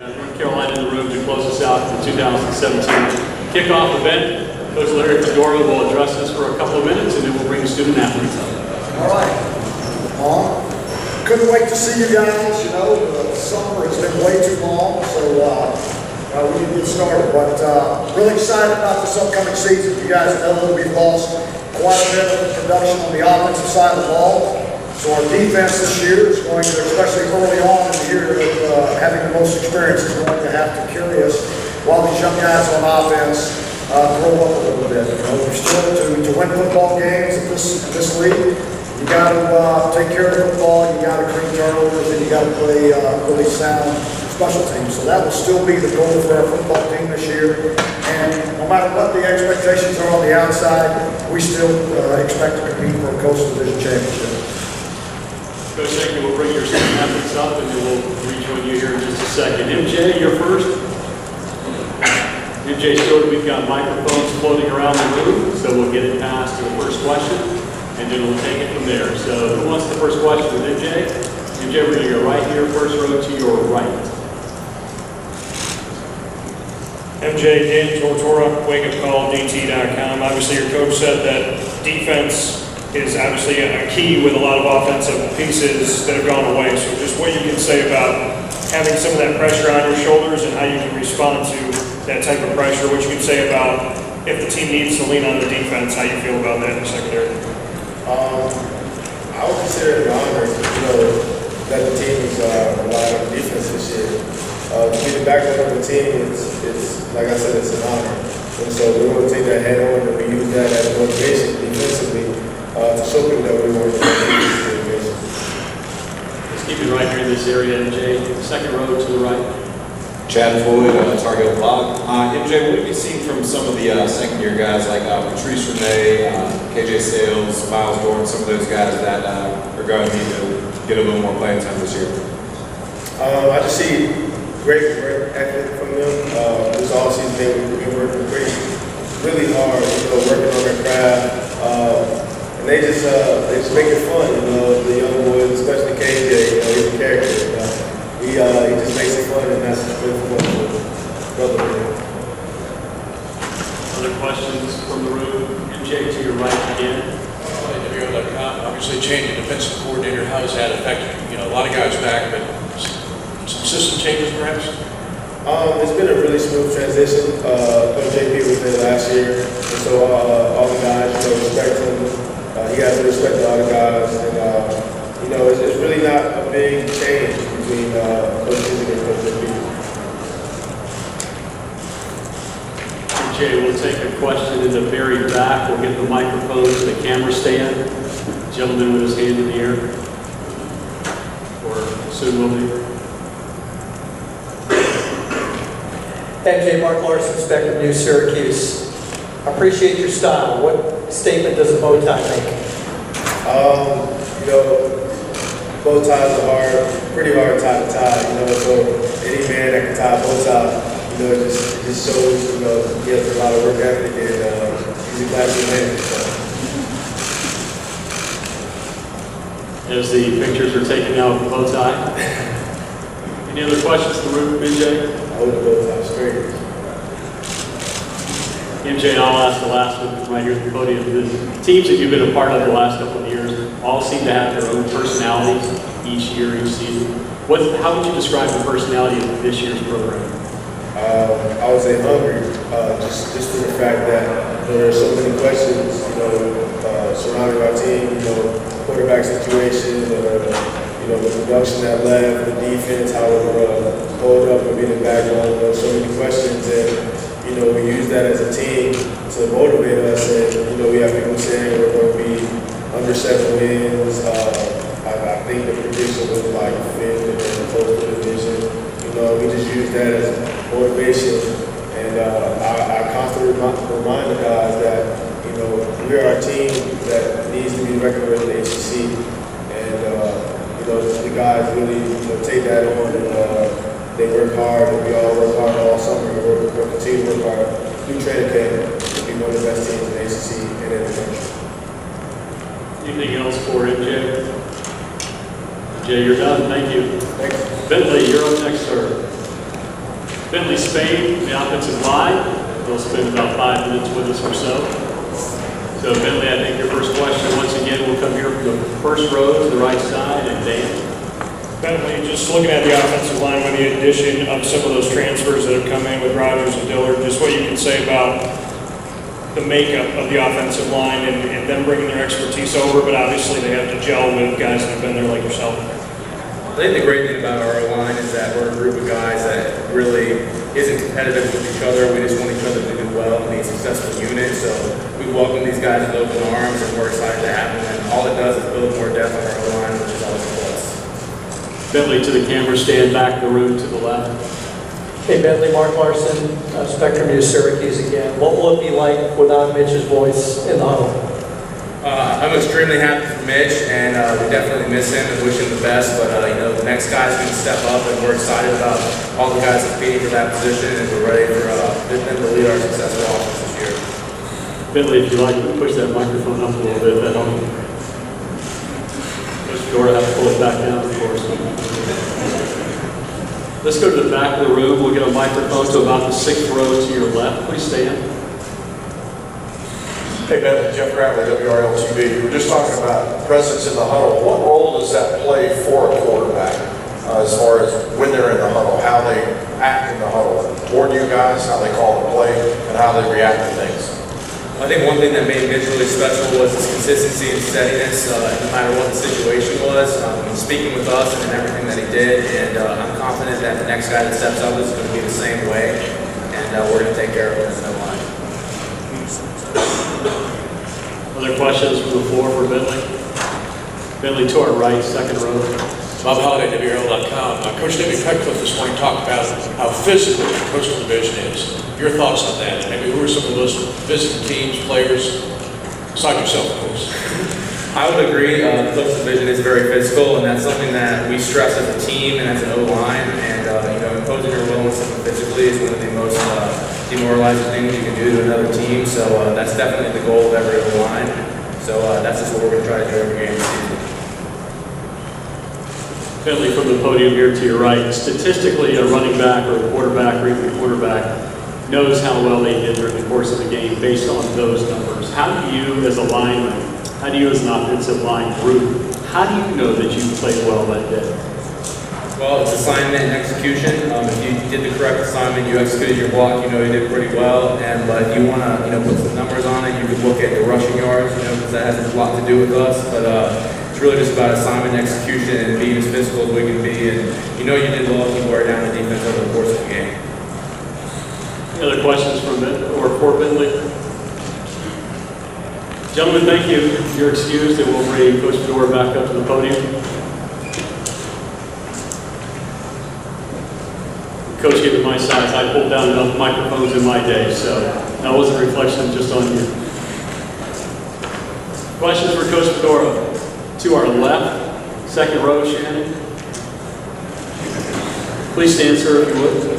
North Carolina in the room to close us out for the 2017 kickoff event. Coach Larry Fedora will address us for a couple of minutes, and then we'll bring the student athletes up. All right. Couldn't wait to see you guys. You know, the summer has been way too long, so we need to get started. But really excited about this upcoming season. You guys know that we've lost quite a bit of production on the offensive side of the ball. So our defense this year is going to, especially early on in the year, having the most experience, is going to have to carry us while these young guys on offense grow up a little bit. You know, we're still to win football games in this league. You got to take care of the football. You got to create turnovers, and you got to play really sound special teams. So that will still be the goal for our football team this year. And no matter what the expectations are on the outside, we still expect to compete for a Coastal Division championship. Coach, thank you. We'll bring your student athletes up, and then we'll rejoin you here in just a second. MJ, you're first. MJ Stewart, we've got microphones floating around the room, so we'll get it past to the first question, and then we'll take it from there. So who wants the first question with MJ? MJ, we're going to go right here, first row to your right. MJ, Dan Tortora, wakeupcalldt.com. Obviously, your coach said that defense is obviously a key with a lot of offensive pieces that have gone away. So just what you can say about having some of that pressure on your shoulders and how you can respond to that type of pressure. What you can say about if the team needs to lean on the defense, how you feel about that in the secondary. I would consider it an honor, that the team is relying on defense this year. To be the backbone of the team, it's like I said, it's an honor. And so we want to take that head on and we use that as motivation defensively to show people that we want to do. Let's keep it right here in this area, MJ. Second row to the right. Chad Floyd, Target Blog. MJ, what have you seen from some of the second-year guys like Patrice Renee, KJ Sales, Miles Gordon, some of those guys that are going to need to get a little more playing time this year? I just see great work ethic from them. This offseason we've been working really hard, working on their craft. And they just make it fun, the young boys, especially KJ, he's a character. He just makes it fun, and that's good for brother. Other questions from the room? MJ, to your right again. Obviously changing defensive coordinator, how has that affected, a lot of guys back, but some system changes perhaps? It's been a really smooth transition. Coach JP was there last year, and so all the guys, respect him. He has to respect the other guys, and it's really not a big change between Coach JP and Coach JP. MJ, we'll take a question in the very back. We'll get the microphone to the camera stand. Gentleman with his hand in the air. Or soon will be. MJ, Mark Larson, Spectrum News, Syracuse. I appreciate your style. What statement does a bow tie make? Bow ties are pretty hard tie to tie, so any man that can tie a bow tie, it just shows, he has a lot of work ethic and he's a classy man. As the pictures are taken now with the bow tie. Any other questions to the room, MJ? I would go top straight. MJ, and I'll ask the last one right here at the podium. The teams that you've been a part of the last couple of years all seem to have their own personalities each year, each season. How would you describe the personality of this year's program? I would say hungry, just for the fact that there are so many questions, surrounding our team, quarterback situation, the production that left, the defense, how we're going to hold up and be the backbone. So many questions, and we use that as a team to motivate us. And we have people saying we're going to be under 7 wins. I think the prediction was like 5th in the Coastal Division. We just use that as motivation, and I constantly remind the guys that we are a team that needs to be recognized in the ACC, and the guys really take that on, and they work hard, and we all work hard all summer. We'll continue to work hard through training camp to be one of the best teams in the ACC and in the country. Anything else for MJ? Jay, you're done. Thank you. Thanks. Bentley, you're up next, sir. Bentley Spain, the offensive line. They'll spend about 5 minutes with us or so. So Bentley, I think your first question, once again, will come here from the first row to the right side, and Dan. Bentley, just looking at the offensive line with the addition of some of those transfers that have come in with Rogers and Dillard, just what you can say about the makeup of the offensive line and them bringing their expertise over, but obviously they have to gel with guys that have been there like yourself. I think the great thing about our line is that we're a group of guys that really isn't competitive with each other. We just want each other to do well and be a successful unit. So we welcome these guys with open arms, and we're excited to have them. And all it does is build more depth on our line, which is always a plus. Bentley to the camera, stand back the room to the left. Hey, Bentley, Mark Larson, Spectrum News, Syracuse again. What will it be like without Mitch's voice in the huddle? I'm extremely happy for Mitch, and we definitely miss him and wish him the best. But the next guy's going to step up, and we're excited about all the guys competing for that position, and we're ready for them to lead our successful offense this year. Bentley, if you like, push that microphone up a little bit. That helps. Coach Fedora have to pull it back down, of course. Let's go to the back of the room. We'll get a microphone to about the 6th row to your left. Please stand. Hey, Bentley, Jeff Gravely, WRL-TV. We were just talking about presence in the huddle. What role does that play for a quarterback as far as when they're in the huddle, how they act in the huddle toward you guys, how they call the play, and how they react to things? I think one thing that made Mitch really special was his consistency and steadiness, no matter what the situation was, speaking with us and everything that he did. And I'm confident that the next guy that steps up is going to be the same way, and we're going to take care of it in the line. Other questions from the floor for Bentley? Bentley to our right, 2nd row. Bob Halliday, WRL.com. Coach David Cutcliffe this morning talked about how physical the coastal division is. Your thoughts on that? Maybe who are some of those visiting teams, players, besides yourself, of course? I would agree. The coastal division is very physical, and that's something that we stress as a team and as an O-line. And imposing your will on someone physically is one of the most demoralizing things you can do to another team. So that's definitely the goal of every O-line. So that's just what we're going to try to do every game this season. Bentley, from the podium here to your right, statistically, a running back or a quarterback or even a quarterback knows how well they did during the course of the game based on those numbers. How do you, as a lineman, how do you, as an offensive line group, how do you know that you played well that day? Well, it's assignment and execution. If you did the correct assignment, you executed your block, you did pretty well. And but if you want to, put some numbers on it, you could look at the rushing yards, because that has a lot to do with us. But it's really just about assignment and execution and being as physical as we can be. And you did well if you wear down the defense over the course of the game. Any other questions from Bentley or for Bentley? Gentlemen, thank you. You're excused, and we'll bring Coach Fedora back up to the podium. Coach, given my size, I pulled down enough microphones in my day, so that wasn't a reflection just on you. Questions for Coach Fedora? To our left, 2nd row, Shannon. Please stand, sir, if you would.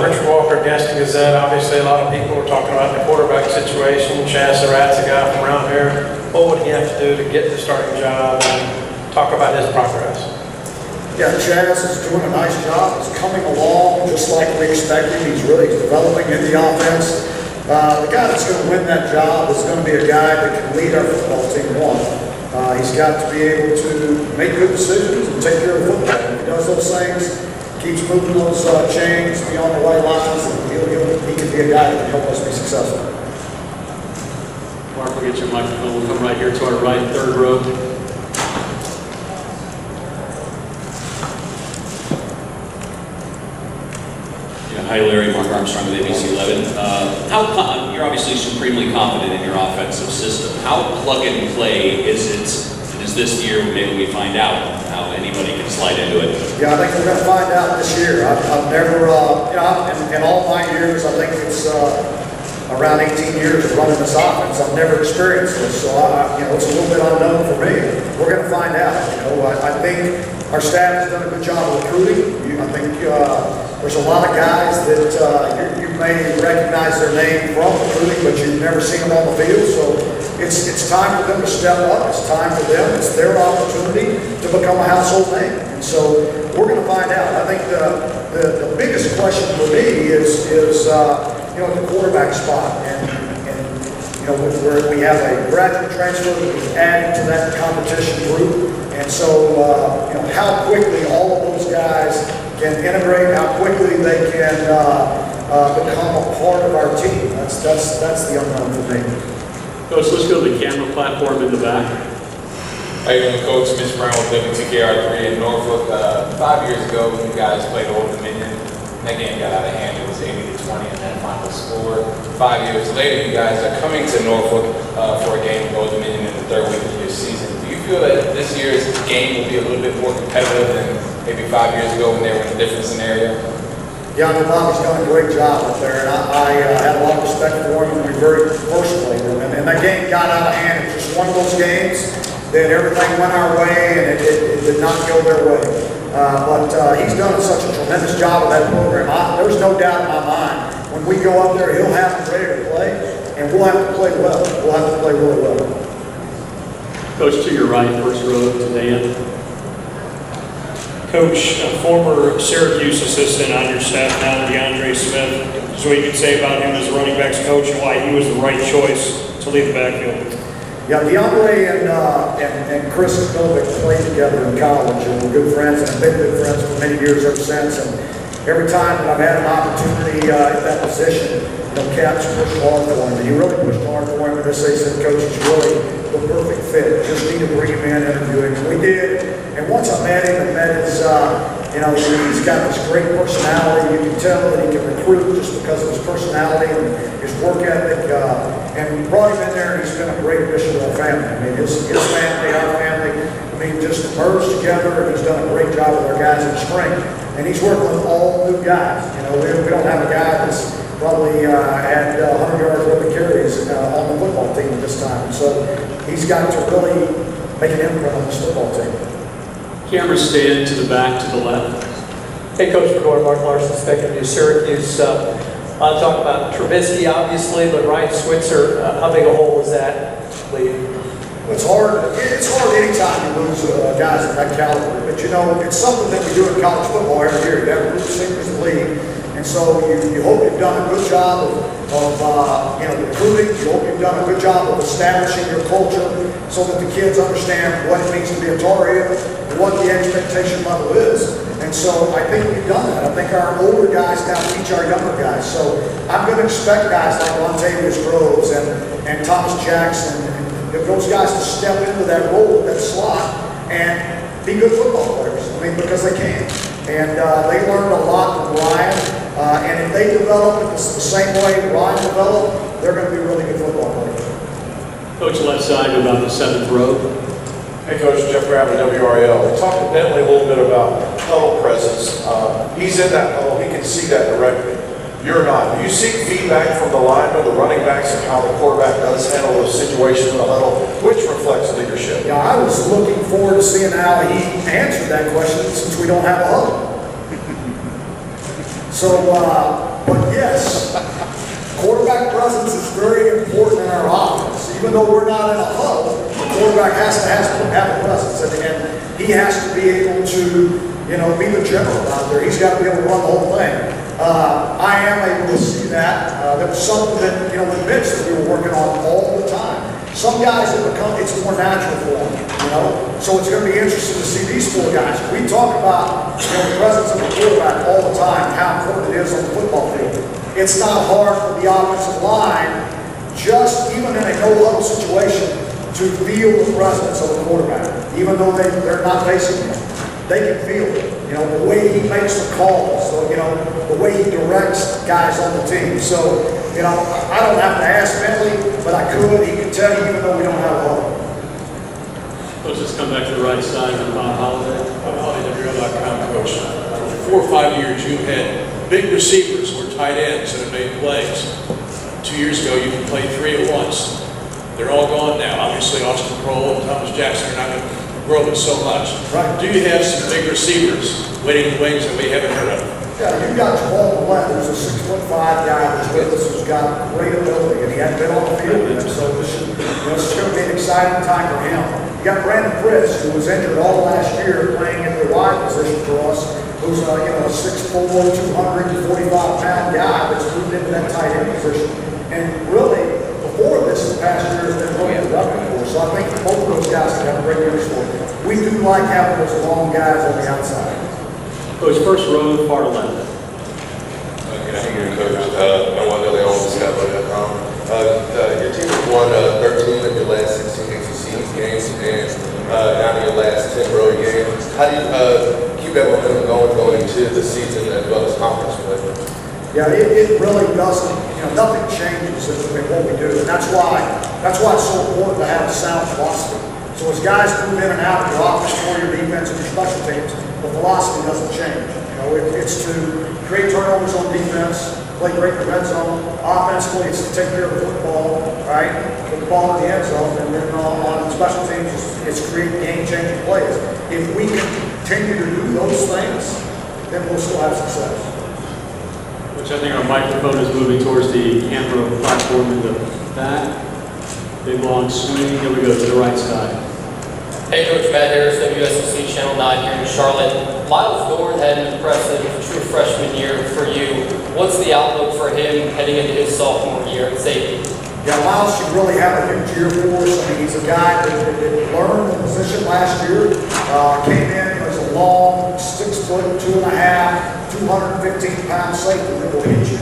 Richard Walker, Gaston Gazette. Obviously, a lot of people were talking about the quarterback situation. Chaz Surratt's a guy from around here. What would he have to do to get the starting job, and talk about his progress? Yeah, Chaz is doing a nice job. He's coming along just like we expected. He's developing in the offense. The guy that's going to win that job is going to be a guy that can lead our football team one. He's got to be able to make good decisions and take care of the football. If he does those things, keeps moving those chains beyond the white lines, and he can be a guy that can help us be successful. Mark, we'll get your microphone. We'll come right here to our right, 3rd row. Hi, Larry. Mark Armstrong with ABC 11. You're obviously supremely confident in your offensive system. How plug and play is it? And is this year maybe we find out how anybody can slide into it? Yeah, I think we're going to find out this year. I've never, in all my years, I think it's around 18 years of running this offense, I've never experienced this. So, it's a little bit unknown for me. We're going to find out. I think our staff has done a good job of recruiting. I think there's a lot of guys that you may recognize their name from recruiting, but you've never seen them on the field. So it's time for them to step up. It's time for them. It's their opportunity. to become a household name. And so we're going to find out. I think the biggest question for me is the quarterback spot. And where we have a graduate transfer that was added to that competition group. And so, how quickly all of those guys can integrate, how quickly they can become a part of our team. That's the unknown for me. Coach, let's go to the camera platform in the back. How you doing, Coach? Mitch Brown with WTKR3 in Norfolk. 5 years ago, you guys played Old Dominion. That game got out of hand. It was 80-20 in that final score. 5 years later, you guys are coming to Norfolk for a game with Old Dominion in the third week of your season. Do you feel that this year's game will be a little bit more competitive than maybe 5 years ago when they were in a different scenario? Yeah, I know Bobby's done a great job up there, and I had a lot of respect for him, and we very personally with him. And that game got out of hand. It was just one of those games that everything went our way, and it did not go their way. But he's done such a tremendous job with that program. There's no doubt in my mind, when we go up there, he'll have them ready to play, and we'll have to play well. We'll have to play really well. Coach, to your right, first row to Dan. Coach, a former Syracuse assistant on your staff now, DeAndre Smith, is what you could say about him as a running backs coach and why he was the right choice to lead the backfield. Yeah, DeAndre and Chris Novik played together in college, and we're good friends, and have been good friends for many years ever since. And every time that I've had an opportunity at that position, Cap's pushed hard for him, and he really pushed hard for him. And they said, Coach, he's really the perfect fit. Just need to bring him in, interview him. And we did. And once I met him and met his, he's got this great personality. You can tell that he can recruit just because of his personality and his work ethic. And we brought him in there, and he's been a great addition to our family. I mean, his family, our family, just merged together, and he's done a great job with our guys in spring. And he's working with all new guys. We don't have a guy that's probably had 100 yards worth of carries on the football team at this time. And so he's got to really make an imprint on this football team. Cameras stand to the back, to the left. Hey, Coach McGuire, Mark Larson, Spectrum News, Syracuse. I'll talk about Trubisky, obviously, but Ryan Switzer, how big a hole is that lead? It's hard anytime you lose guys of that caliber. But it's something that we do in college football every year. You have a group of seniors in the league. And so you hope you've done a good job of recruiting. You hope you've done a good job of establishing your culture so that the kids understand what it means to be a Tar Heel and what the expectation level is. And so I think we've done that. I think our older guys now teach our younger guys. So I'm going to expect guys like Lontavius Groves and Thomas Jackson and those guys to step into that role, that slot, and be good football players. Because they can. And they learned a lot from Ryan. And if they develop it the same way Ryan developed, they're going to be really good football players. Coach, left side about the 7th row. Hey, Coach, Jeff Brown with WRL. We talked to Bentley a little bit about huddle presence. He's in that huddle. He can see that directly. You're not. Do you seek feedback from the linemen, the running backs, and how the quarterback does handle those situations in the huddle, which reflects leadership? Yeah, I was looking forward to seeing how he answered that question since we don't have a huddle. So, but yes, quarterback presence is very important in our offense. Even though we're not in a huddle, the quarterback has to have a presence, and he has to be able to, be the general out there. He's got to be able to run the whole thing. I am able to see that. That was something that, with Mitch that we were working on all the time. Some guys it's more natural for them, So it's going to be interesting to see these 4 guys. We talk about, the presence of the quarterback all the time, how important it is on the football field. It's not hard for the offensive line, just even in a no-huddle situation, to feel the presence of the quarterback, even though they're not facing him. They can feel it, the way he makes the calls, so, the way he directs guys on the team. So, I don't have to ask Bentley, but I could. He could tell you even though we don't have a huddle. Coach, let's come back to the right side with Bob Holliday. Bob Holliday, WRL.com, Coach. For 4 or 5 years, you've had big receivers or tight ends that have made plays. 2 years ago, you could play 3 at once. They're all gone now. Obviously, Austin Kroll and Thomas Jackson are not going to grow it so much. Right. Do you have some big receivers waiting in the wings that we haven't heard of? Yeah, you've got Jamal Millett, who's a 6'5" guy that's with us, who's got great ability, and he hadn't been on the field yet. So this is going to be an exciting time for him. You got Brandon Fritz, who was injured all last year playing in the wide position for us, who's a 6'4", 245-pound guy that's moved into that tight end position. And really, before this past year has been really productive for us. So I think both of those guys can have great years for it. We do like having those long guys on the outside. Coach, first row, far left. Good afternoon, Coach. I want to know your team has won 13 of your last 16 ACC games and 9 of your last 10 road games. How do you keep that momentum going into the season as well as conference play? Yeah, it really doesn't, nothing changes in what we do. And that's why it's so important to have a sound philosophy. So as guys move in and out of your offense or your defense and your special teams, the philosophy doesn't change. It's to create turnovers on defense, play great in the red zone. Offensively, it's to take care of the football, right? Put the ball in the end zone. And then on special teams, it's create game-changing plays. If we can continue to do those things, then we'll still have success. Which I think our microphone is moving towards the camera platform in the back. Big long swing. Here we go to the right side. Hey Coach, Matt Harris, WSOC Channel 9 here in Charlotte. Miles Dorn had an impressive true freshman year for you. What's the outlook for him heading into his sophomore year at safety? Yeah, Miles should really have a huge year for us. I mean, he's a guy that learned the position last year. Came in as a long 6 foot, 2.5, 215-pound safety that will hit you.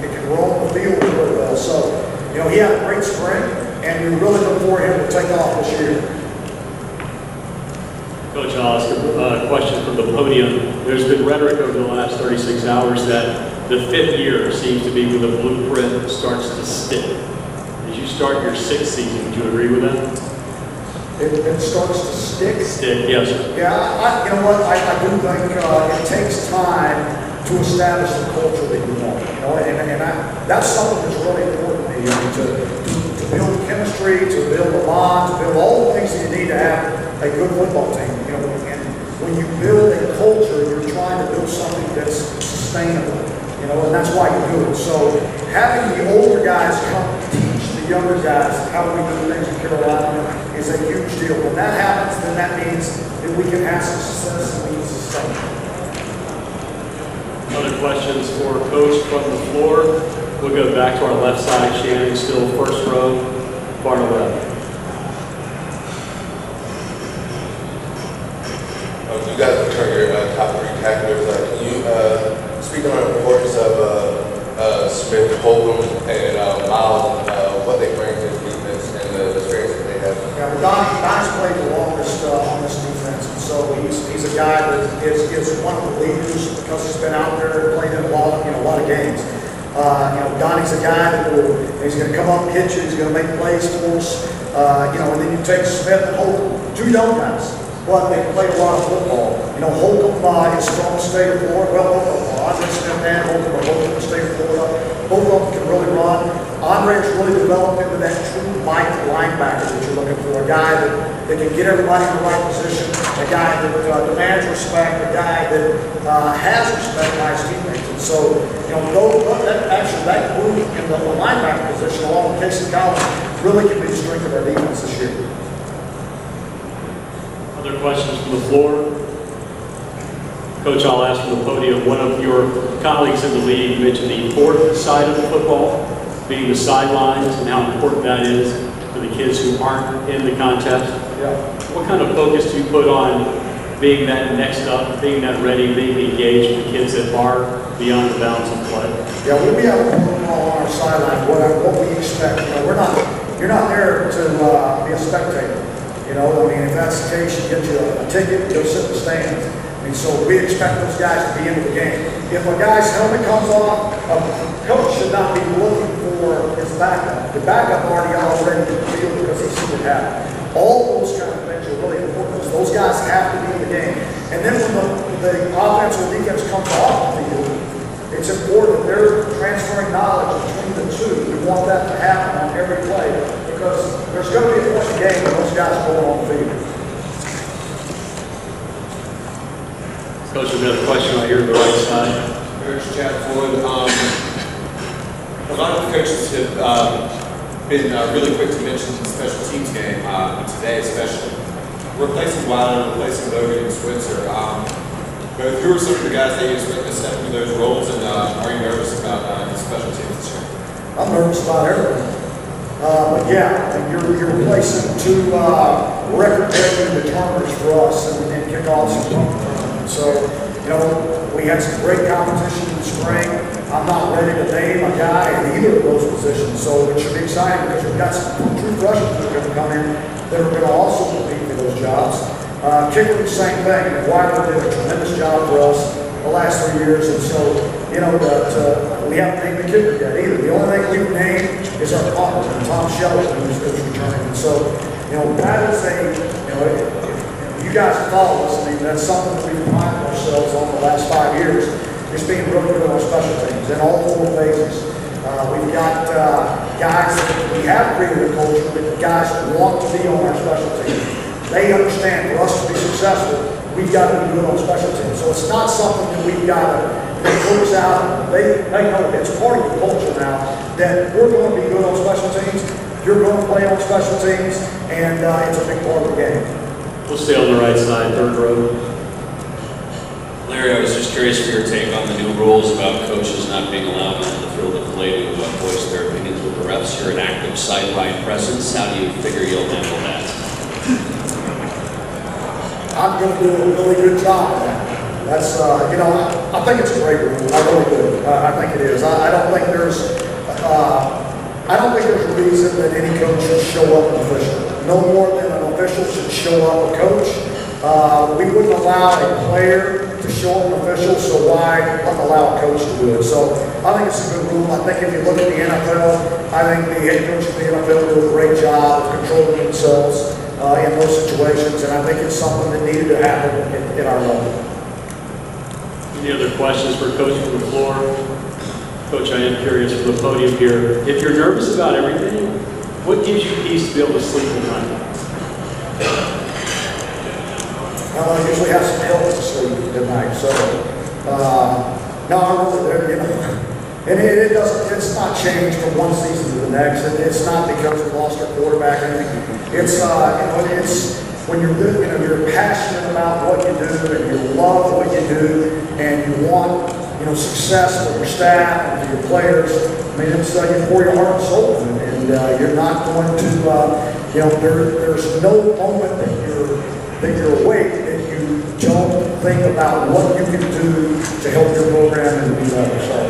He can roll the field really well. So, he had a great spring, and we really look for him to take off this year. Coach, I'll ask a question from the podium. There's been rhetoric over the last 36 hours that the 5th year seems to be when the blueprint starts to stick. As you start your 6th season, would you agree with that? It starts to stick? Stick, yes. Yeah, you know what? I do think it takes time to establish the culture that you want. And that's something that's really important to build chemistry, to build a bond, to build all the things that you need to have a good football team. And when you build a culture, you're trying to build something that's sustainable. And that's why you do it. So having the older guys come teach the younger guys how we do things in Carolina is a huge deal. When that happens, then that means that we can have success and we can sustain it. Other questions for Coach from the floor? We'll go back to our left side. Shannon, still first row, far left. You guys return your top 3 tacklers. Can you speak on the importance of Smith, Holcomb, and Miles, what they bring to the defense and the experience that they have? Yeah, but Donnie's played the longest on this defense, and so he's a guy that is one of the leaders because he's been out there and played in a lot of games. Donnie's a guy that he's going to come up and hit you. He's going to make plays for us. And then you take Smith and Holcomb, 2 young guys, but they play a lot of football. Holcomb is from the state of Florida. Well, Andre Smith and Holcomb are both from the state of Florida. Both of them can really run. Andre has really developed into that true Mike linebacker that you're looking for, a guy that can get everybody in the right position, a guy that demands respect, a guy that has respect by his teammates. And so, that group in the linebacker position, along with Casey Collins, really can be the strength of our defense this year. Other questions from the floor? Coach, I'll ask from the podium. One of your colleagues in the league mentioned the fourth side of the football, being the sidelines, and how important that is for the kids who aren't in the contest. Yeah. What kind of focus do you put on being that next up, being that ready, being engaged with kids that are beyond the bounds of play? Yeah, we have a protocol on our sideline, what we expect. You're not there to be a spectator. If that's the case, you get you a ticket, you'll sit in the stands. And so we expect those guys to be into the game. If a guy's helmet comes off, a coach should not be looking for his backup. The backup already in the field because he's seen it happen. All those kind of things are really important. Those guys have to be in the game. And then when the offense or defense comes off the field, it's important that they're transferring knowledge between the two. We want that to happen on every play because there's going to be a point in the game when those guys are going on the field. Coach, we've got a question right here on the right side. Coach Chad Floyd, a lot of the coaches have been really quick to mention the special teams game, today especially. replacing Wilder, replacing Logan and Switzer. But who are some of the guys that you expect to step into those roles, and are you nervous about the special teams this year? I'm nervous about everything. But yeah, I mean, you're replacing two record-breaking returners for us in kickoffs and punt returns. So, you know, we had some great competition in the spring. I'm not ready to name a guy in either of those positions, so it should be exciting because we've got some true rushers that are going to come in that are going to also compete for those jobs. Kicker, the same thing. Wilder did a tremendous job for us the last 3 years, and so, you know, we haven't named the kicker yet either. The only thing we've named is our punter, Tom Shelton, who's returning. And so, you know, that is you know, if you guys follow us, I mean, that's something that we've prided ourselves on the last 5 years, just being really good on special teams in all 4 phases. We've got guys that we have created a culture, but guys that want to be on our special teams. They understand for us to be successful, we've got to be good on special teams. So it's not something that we've got to coach out. They know it's part of the culture now that we're going to be good on special teams. You're going to play on special teams, and it's a big part of the game. We'll stay on the right side, third row. Larry, I was just curious for your take on the new rules about coaches not being allowed on the field of play to voice their opinions with the refs. You're an active sideline presence. How do you figure you'll handle that? I'm going to do a really good job of that. That's, you know, I think it's a great rule. I really do. I think it is. I don't think there's a reason that any coach should show up an official. No more than an official should show up a coach. We wouldn't allow a player to show up an official, so why allow a coach to do it? So I think it's a good rule. I think if you look at the NFL, I think the head coaches of the NFL do a great job of controlling themselves in those situations, and I think it's something that needed to happen in our level. Any other questions for Coach from the floor? Coach, I am curious from the podium here. If you're nervous about everything, what gives you peace to be able to sleep at night? Well, I usually have some help to sleep at night, so no, I really, you know. And it doesn't, it's not changed from one season to the next. It's not because we lost our quarterback or anything. It's, you know, it's when you're good, you know, you're passionate about what you do and you love what you do and you want, you know, success for your staff and for your players. I mean, it's, you pour your heart and soul in it, and you're not going to, you know, there's no moment that you're awake that you don't think about what you can do to help your program and be better. So